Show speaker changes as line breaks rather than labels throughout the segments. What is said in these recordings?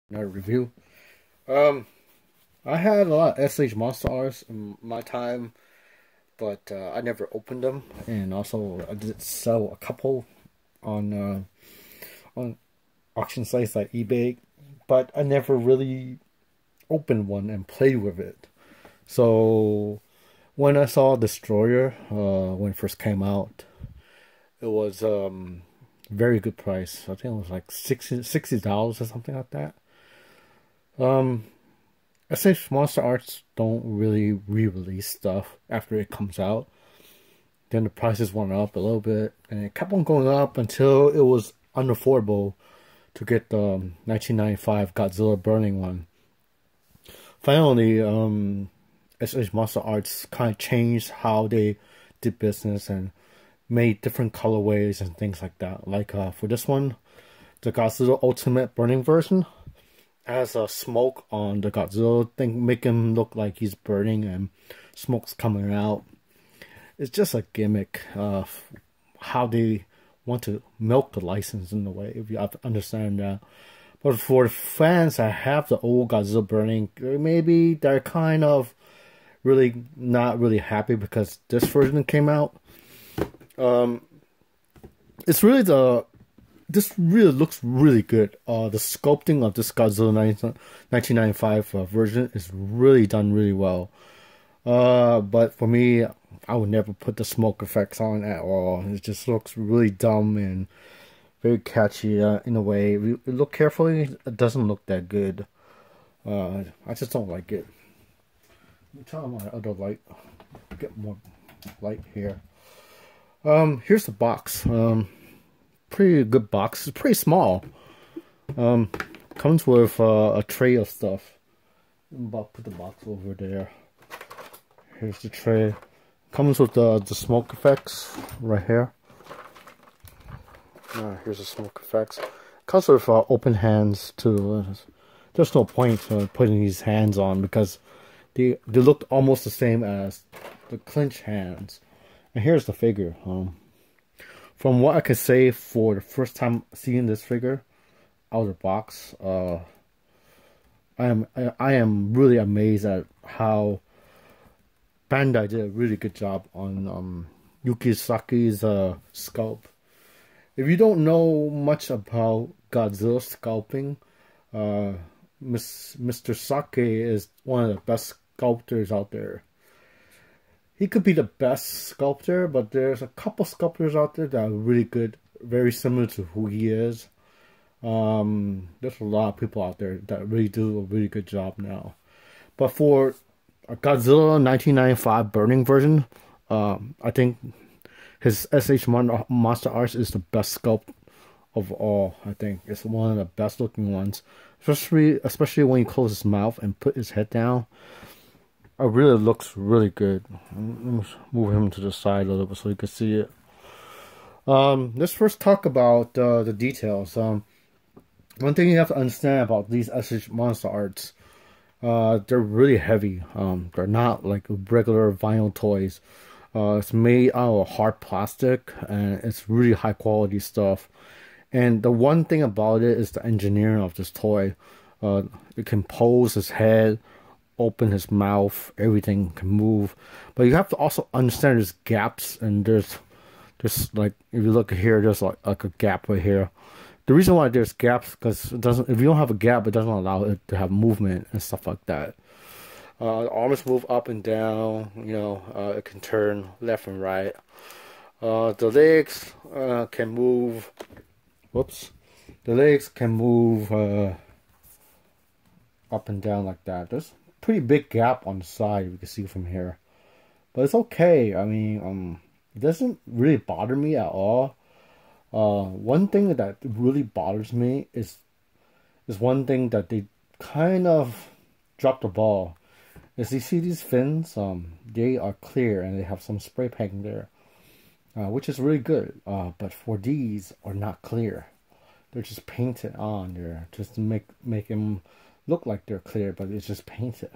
another review. Um, I had a lot of SH Monster Arts in my time, but I never opened them, and also I did sell a couple on on auction sites like eBay, but I never really opened one and played with it. So when I saw Destroyer, when it first came out, it was very good price. I think it was like $60 or something like that. Um, I say Monster Arts don't really re-release stuff after it comes out. Then the prices went up a little bit, and it kept on going up until it was unaffordable to get the 1995 Godzilla Burning one. Finally, SH Monster Arts kind of changed how they did business and made different colorways and things like that. Like for this one, the Godzilla Ultimate Burning version has a smoke on the Godzilla thing, make him look like he's burning and smoke's coming out. It's just a gimmick of how they want to milk the license in a way, if you have to understand that. But for the fans that have the old Godzilla burning, maybe they're kind of really not really happy because this version came out. It's really this really looks really good. The sculpting of this Godzilla 1995 version is really done really well. But for me, I would never put the smoke effects on at all. It just looks really dumb and very catchy in a way. If you look carefully, it doesn't look that good. I just don't like it. Let me try my other light. Get more light here. Here's the box. Pretty good box. It's pretty small. Comes with a tray of stuff. I'll put the box over there. Here's the tray. Comes with the smoke effects right here. Here's the smoke effects. Comes with open hands too. There's no point putting these hands on because they look almost the same as the clinch hands. And here's the figure. From what I could say, for the first time seeing this figure out of the box, I am really amazed at how Bandai did a really good job on Yuki Saki's sculpt. If you don't know much about Godzilla sculpting, Mr. Sake is one of the best sculptors out there. He could be the best sculptor, but there's a couple sculptors out there that are really good, very similar to who he is. There's a lot of people out there that really do a really good job now. But for a Godzilla 1995 Burning version, I think his SH Monster Arts is the best sculpt of all. I think it's one of the best looking ones, especially when you close his mouth and put his head down. It really looks really good. Let me move him to the side a little bit so you can see it. Let's first talk about the details. One thing you have to understand about these SH Monster Arts, they're really heavy. They're not like regular vinyl toys. It's made out of hard plastic, and it's really high quality stuff. And the one thing about it is the engineering of this toy. It can pose his head, open his mouth, everything can move. But you have to also understand there's gaps, and there's like, if you look here, there's like a gap right here. The reason why there's gaps because it doesn't, if you don't have a gap, it doesn't allow it to have movement and stuff like that. The arms move up and down, you know, it can turn left and right. The legs can move, whoops, the legs can move up and down like that. There's a pretty big gap on the side, you can see from here. But it's okay, I mean, it doesn't really bother me at all. One thing that really bothers me is one thing that they kind of dropped the ball. As you see these fins, they are clear and they have some spray paint there, which is really good. But for these are not clear; they're just painted on there just to make them look like they're clear, but it's just painted.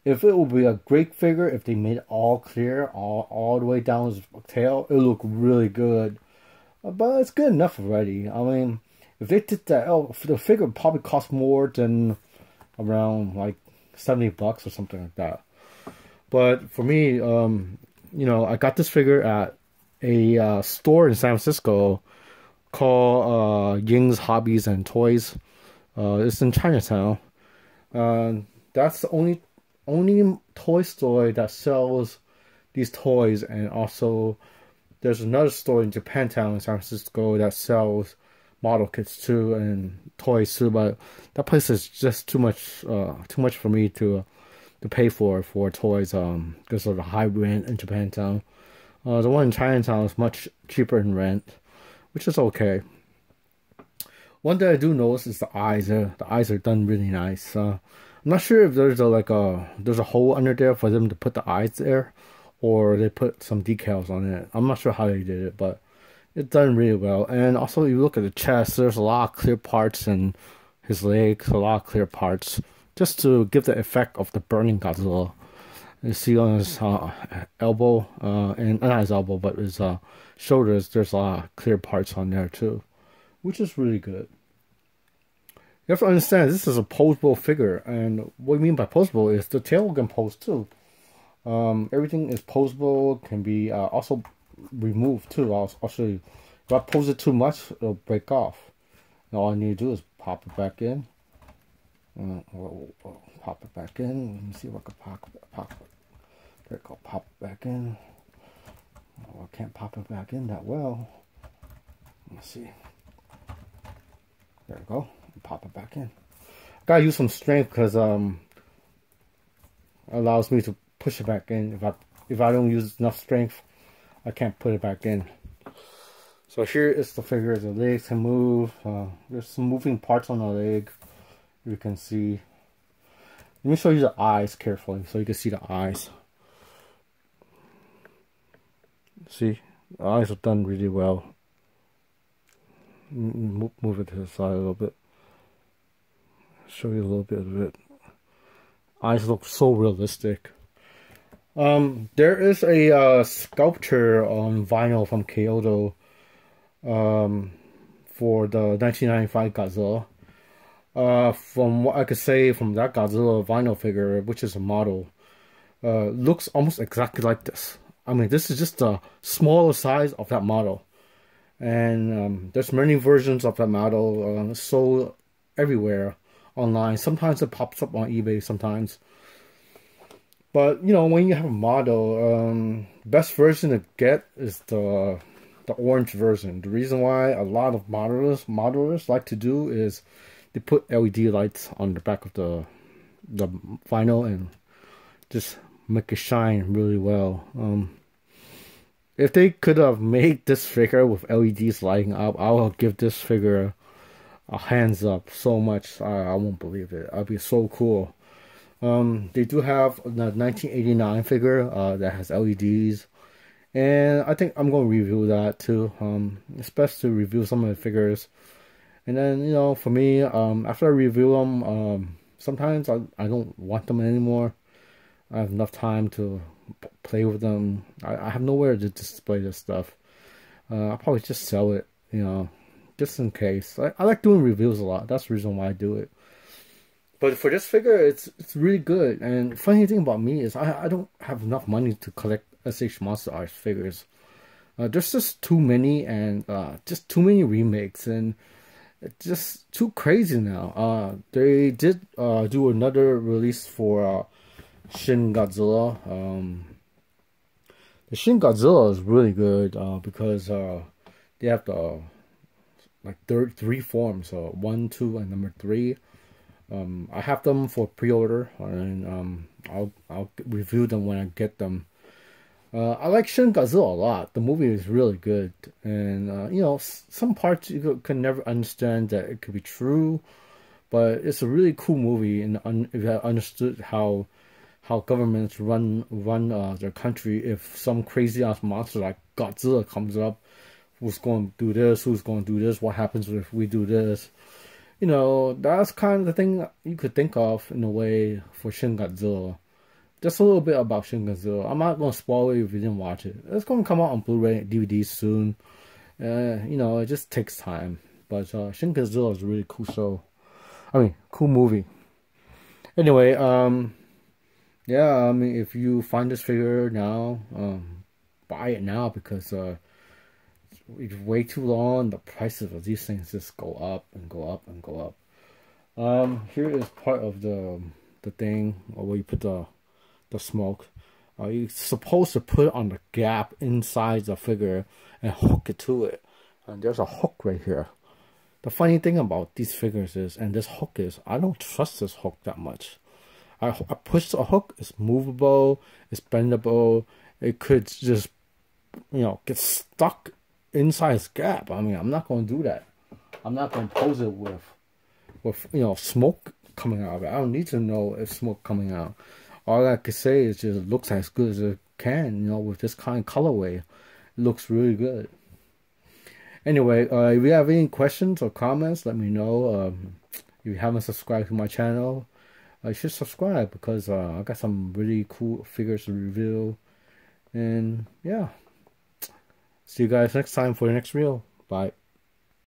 If it would be a great figure if they made it all clear, all the way down his tail, it would look really good. But it's good enough already. I mean, if they did that, oh, the figure would probably cost more than around like $70 or something like that. But for me, I got this figure at a store in San Francisco called Ying's Hobbies and Toys. It's in Chinatown. That's the only toy store that sells these toys, and also there's another store in Japantown in San Francisco that sells model kits too and toys too. But that place is just too much for me to pay for toys because of the high rent in Japantown. The one in Chinatown is much cheaper in rent, which is okay. One thing I do notice is the eyes. The eyes are done really nice. I'm not sure if there's a hole under there for them to put the eyes there, or they put some decals on it. I'm not sure how they did it, but it's done really well. And also, you look at the chest, there's a lot of clear parts, and his legs, a lot of clear parts, just to give the effect of the burning Godzilla. You see on his elbow, and not his elbow, but his shoulders, there's a lot of clear parts on there too, which is really good. You have to understand, this is a posable figure, and what we mean by posable is the tail can pose too. Everything is posable, can be also removed too. I'll show you. If I pose it too much, it'll break off. And all I need to do is pop it back in. Pop it back in. Let me see if I can pop it. There we go. Pop it back in. Oh, I can't pop it back in that well. Let's see. There we go. Pop it back in. Gotta use some strength because allows me to push it back in. If I don't use enough strength, I can't put it back in. So here is the figure. The legs can move. There's some moving parts on the leg. You can see. Let me show you the eyes carefully so you can see the eyes. See, the eyes are done really well. Move it to the side a little bit. Show you a little bit of it. Eyes look so realistic. There is a sculpture on vinyl from Kyoto for the 1995 Godzilla. From what I could say from that Godzilla vinyl figure, which is a model, looks almost exactly like this. I mean, this is just a smaller size of that model. And there's many versions of that model sold everywhere online. Sometimes it pops up on eBay sometimes. But, when you have a model, best version to get is the orange version. The reason why a lot of modelers like to do is they put LED lights on the back of the vinyl and just make it shine really well. If they could have made this figure with LEDs lighting up, I will give this figure a hands up so much. I won't believe it. That'd be so cool. They do have the 1989 figure that has LEDs, and I think I'm going to review that too. It's best to review some of the figures, and then for me, after I review them, sometimes I don't want them anymore. I have enough time to play with them. I have nowhere to display this stuff. I'll probably just sell it, just in case. I like doing reviews a lot. That's the reason why I do it. But for this figure, it's really good. And funny thing about me is I don't have enough money to collect SH Monster Arts figures. There's just too many, and just too many remakes, and it's just too crazy now. They did do another release for Shin Godzilla. The Shin Godzilla is really good because they have the three forms, 1, 2, and number 3. I have them for pre-order, and I'll review them when I get them. I like Shin Godzilla a lot. The movie is really good, and some parts you can never understand that it could be true, but it's a really cool movie. And if you understood how governments run their country, if some crazy ass monster like Godzilla comes up, who's going to do this? Who's going to do this? What happens if we do this? That's kind of the thing you could think of in a way for Shin Godzilla. Just a little bit about Shin Godzilla. I'm not going to spoil it if you didn't watch it. It's going to come out on Blu-ray and DVD soon. It just takes time. but Shin Godzilla is a really cool show. I mean, cool movie. Anyway, yeah, I mean, if you find this figure now, buy it now, because it's way too long. The prices of these things just go up and go up and go up. Here is part of the thing where you put the smoke. You're supposed to put it on the gap inside the figure and hook it to it. And there's a hook right here. The funny thing about these figures is, and this hook is, I don't trust this hook that much. I push the hook, it's movable, it's bendable. It could just, get stuck inside its gap. I mean, I'm not going to do that. I'm not going to pose it with smoke coming out of it. I don't need to know if smoke coming out. All I could say is just, it looks as good as it can, with this kind of colorway. It looks really good. Anyway, if you have any questions or comments, let me know. If you haven't subscribed to my channel, you should subscribe, because I got some really cool figures to review. And yeah, see you guys next time for the next reel. Bye.